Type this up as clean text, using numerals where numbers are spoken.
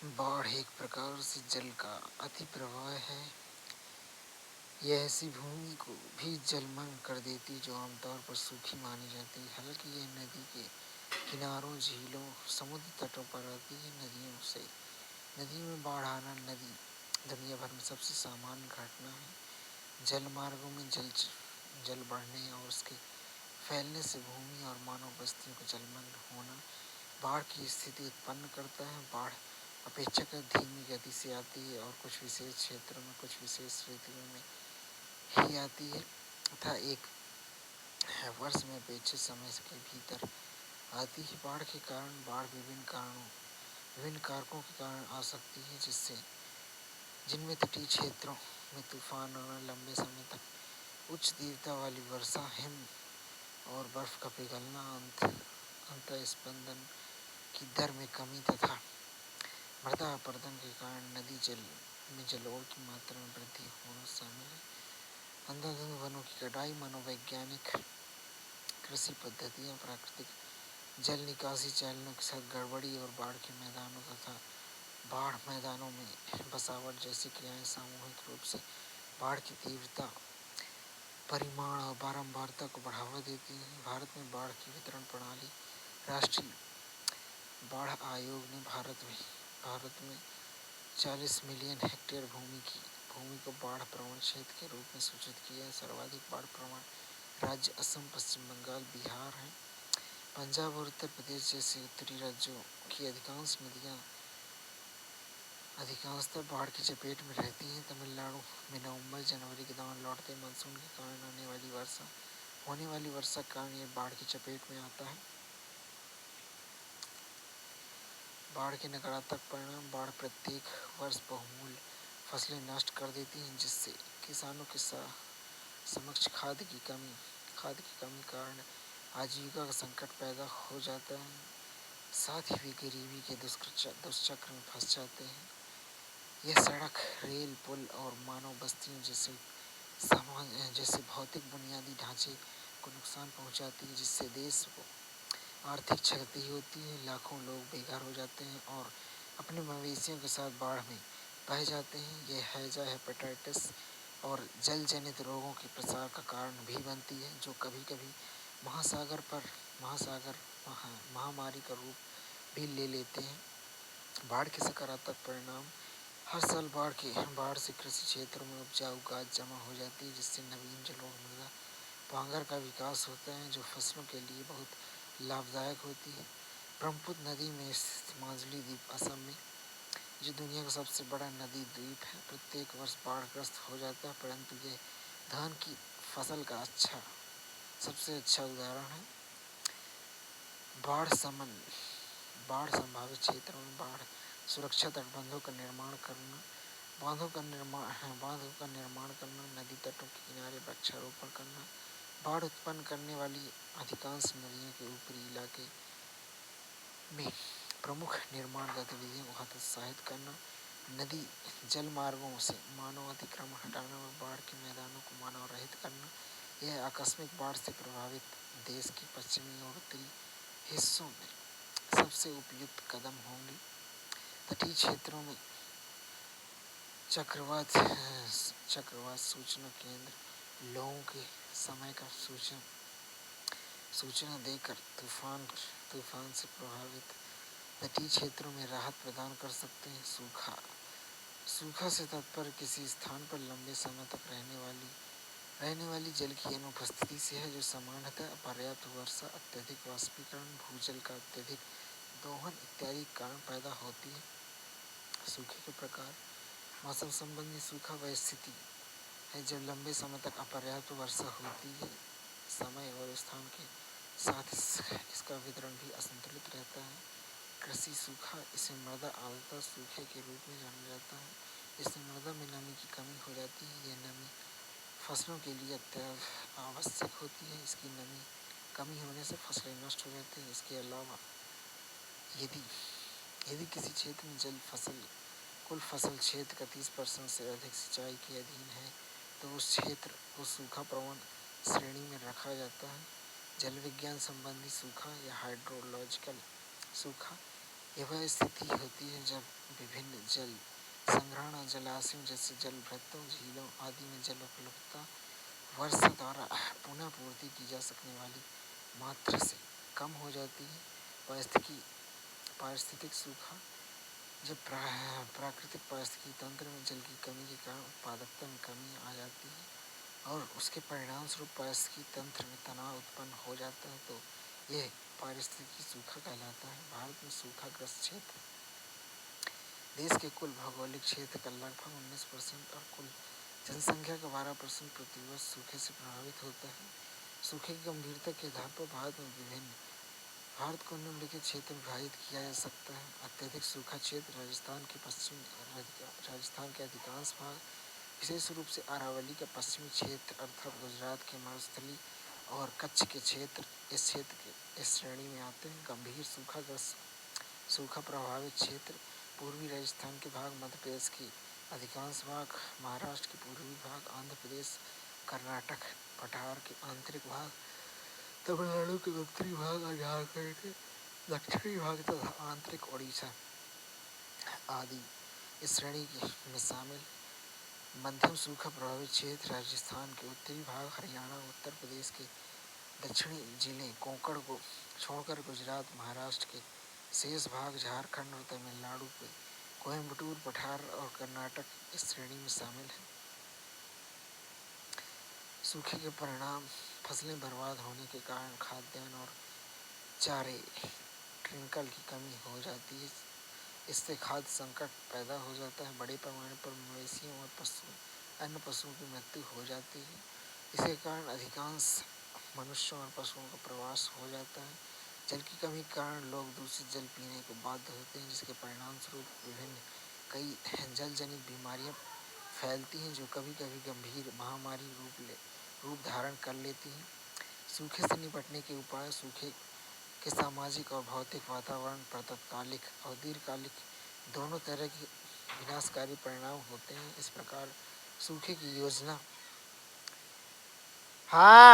बाढ़ एक प्रकार से जल का अति प्रवाह है। यह ऐसी भूमि को भी जलमग्न कर देती जो आमतौर पर सूखी मानी जाती है। हालांकि यह नदी के किनारों, झीलों, समुद्र तटों पर आती है। नदियों में बाढ़ आना दुनिया भर में सबसे सामान्य घटना है। जल मार्गों में जल बढ़ने और उसके फैलने से भूमि और मानव बस्तियों को जलमग्न होना बाढ़ की स्थिति उत्पन्न करता है। बाढ़ अपेक्षाकृत धीमी गति से आती है और कुछ विशेष क्षेत्रों में कुछ विशेष ऋतुओं में ही आती है तथा एक वर्ष में अपेक्षित समय के भीतर आती है। बाढ़ के कारण विभिन्न कारकों के कारण आ सकती है, जिनमें तटीय क्षेत्रों में तूफान आना, लंबे समय तक उच्च तीव्रता वाली वर्षा, हिम और बर्फ का पिघलना, अंतःस्पंदन की दर में कमी तथा मृदा अपरदन के कारण नदी जल में जलोढ़ की मात्रा में वृद्धि होना शामिल है। अंधाधुंध वनों की कटाई, मनोवैज्ञानिक कृषि पद्धतियां, प्राकृतिक जल निकासी चैनलों के साथ गड़बड़ी और बाढ़ के मैदानों तथा बाढ़ मैदानों में बसावट जैसी क्रियाएं सामूहिक रूप से बाढ़ की तीव्रता, परिमाण और बारंबारता को बढ़ावा देती हैं। भारत में बाढ़ की वितरण प्रणाली। राष्ट्रीय बाढ़ आयोग ने भारत में 40 मिलियन हेक्टेयर भूमि को बाढ़ प्रवण क्षेत्र के रूप में सूचित किया है। सर्वाधिक बाढ़ प्रवण राज्य असम, पश्चिम बंगाल, बिहार हैं। पंजाब और उत्तर प्रदेश जैसे उत्तरी राज्यों की अधिकांश नदियां अधिकांशतः बाढ़ की चपेट में रहती हैं। तमिलनाडु में नवंबर-जनवरी के दौरान लौटते मानसून के कारण होने वाली वर्षा के कारण यह बाढ़ की चपेट में आता है। बाढ़ के नकारात्मक परिणाम। बाढ़ प्रत्येक वर्ष बहुमूल्य फसलें नष्ट कर देती हैं, जिससे किसानों के समक्ष खाद की कमी कारण आजीविका का संकट पैदा हो जाता है। साथ ही वे गरीबी के दुष्चक्र में फंस जाते हैं। यह सड़क, रेल, पुल और मानव बस्तियों जैसे भौतिक बुनियादी ढांचे को नुकसान पहुंचाती है, जिससे देश को आर्थिक क्षति होती है। लाखों लोग बेघर हो जाते हैं और अपने मवेशियों के साथ बाढ़ में बह जाते हैं। यह हैजा, हेपेटाइटिस और जल जनित रोगों के प्रसार का कारण भी बनती है, जो कभी कभी महामारी का रूप भी ले लेते हैं। बाढ़ के सकारात्मक परिणाम। हर साल बाढ़ से कृषि क्षेत्रों में उपजाऊ गाद जमा हो जाती है, जिससे नवीन जलोढ़ मृदा पांगर का विकास होता है, जो फसलों के लिए बहुत लाभदायक होती है। ब्रह्मपुत्र नदी में स्थित माजुली द्वीप असम में, जो दुनिया का सबसे बड़ा नदी द्वीप है, प्रत्येक वर्ष बाढ़ग्रस्त हो जाता है, परंतु यह धान की फसल का सबसे अच्छा उदाहरण है। बाढ़ संभावित क्षेत्रों में बाढ़ सुरक्षा तटबंधों का निर्माण करना, बांधों का निर्माण करना, नदी तटों के किनारे वृक्षारोपण करना, बाढ़ उत्पन्न करने वाली अधिकांश नदियों के ऊपरी इलाके में प्रमुख निर्माण गतिविधियों को हतोत्साहित करना, नदी जल मार्गों से मानव अतिक्रमण हटाना और बाढ़ के मैदानों को मानव रहित करना। यह आकस्मिक बाढ़ से प्रभावित देश के पश्चिमी और उत्तरी हिस्सों में सबसे उपयुक्त कदम होंगे। तटीय क्षेत्रों में चक्रवात सूचना केंद्र लोगों के समय का सूचना देकर तूफान से प्रभावित तटीय क्षेत्रों में राहत प्रदान कर सकते हैं। सूखा से तात्पर्य किसी स्थान पर लंबे समय तक रहने वाली जल की अनुपस्थिति से है, जो सामान्यतः अपर्याप्त वर्षा, अत्यधिक वाष्पीकरण, भूजल का अत्यधिक दोहन इत्यादि के कारण पैदा होती है। सूखे के प्रकार। मौसम संबंधी सूखा वह स्थिति है जब लंबे समय तक अपर्याप्त वर्षा होती है। समय और स्थान के साथ इसका वितरण भी असंतुलित रहता है। कृषि सूखा। इसे मृदा आर्द्रता सूखे के रूप में जाना जाता है। इसमें मृदा में नमी की कमी हो जाती है। यह नमी फसलों के लिए अत्यंत आवश्यक होती है। इसकी कमी होने से फसलें नष्ट हो जाती हैं। इसके अलावा यदि किसी क्षेत्र में कुल फसल क्षेत्र का 30% से अधिक सिंचाई के अधीन है, तो उस क्षेत्र को सूखा प्रवण श्रेणी में रखा जाता है। जल विज्ञान संबंधी सूखा या हाइड्रोलॉजिकल सूखा। यह वह स्थिति होती है जब विभिन्न जल संग्रहण जलाशयों जैसे जल वृत्तों झीलों आदि में जल उपलब्धता वर्षा द्वारा पुनः पूर्ति की जा सकने वाली मात्रा से कम हो जाती है। पारिस्थितिक सूखा जब प्राकृतिक पारिस्थितिकी तंत्र में जल की कमी के कारण उत्पादकता में कमी आ जाती है और उसके परिणाम स्वरूप पारिस्थितिकी तंत्र में तनाव उत्पन्न हो जाता है तो यह पारिस्थितिकी सूखा कहलाता है। भारत में सूखाग्रस्त क्षेत्र देश के कुल भौगोलिक क्षेत्र का लगभग 19% और कुल जनसंख्या का 12% प्रतिवर्ष सूखे से प्रभावित होता है। सूखे की गंभीरता के आधार पर भारत को निम्नलिखित क्षेत्र में विभाजित किया जा सकता है। अत्यधिक सूखा क्षेत्र राजस्थान के अधिकांश भाग, विशेष रूप से अरावली का पश्चिमी क्षेत्र अर्थात गुजरात के मरुस्थली और कच्छ के क्षेत्र इस क्षेत्र के इस श्रेणी में आते हैं। गंभीर सूखा प्रभावित क्षेत्र पूर्वी राजस्थान के भाग, मध्य प्रदेश के अधिकांश भाग, महाराष्ट्र के पूर्वी भाग, आंध्र प्रदेश, कर्नाटक पठार के आंतरिक भाग, तमिलनाडु के उत्तरी भाग और झारखंड के दक्षिणी भाग तथा आंतरिक ओडिशा आदि इस श्रेणी में शामिल। मध्यम सूखा प्रभावित क्षेत्र राजस्थान के उत्तरी भाग, हरियाणा, उत्तर प्रदेश के दक्षिणी जिले कोंकण को छोड़कर गुजरात, महाराष्ट्र के शेष भाग, झारखंड और तमिलनाडु के कोयम्बटूर पठार और कर्नाटक इस श्रेणी में शामिल हैं। सूखे के परिणाम फसलें बर्बाद होने के कारण खाद्यान्न और चारे ट्रिंकल की कमी हो जाती है। इससे खाद्य संकट पैदा हो जाता है। बड़े पैमाने पर मवेशियों और अन्य पशुओं की मृत्यु हो जाती है। इसके कारण अधिकांश मनुष्यों और पशुओं का प्रवास हो जाता है। जल की कमी के कारण लोग दूषित जल पीने को बाध्य होते हैं, जिसके परिणाम स्वरूप विभिन्न कई जल जनित बीमारियां फैलती हैं जो कभी कभी गंभीर महामारी रूप धारण कर लेती हैं। सूखे से निपटने के उपाय सूखे के सामाजिक और भौतिक वातावरण पर तात्कालिक और दीर्घकालिक दोनों तरह के विनाशकारी परिणाम होते हैं। इस प्रकार सूखे की योजना हाँ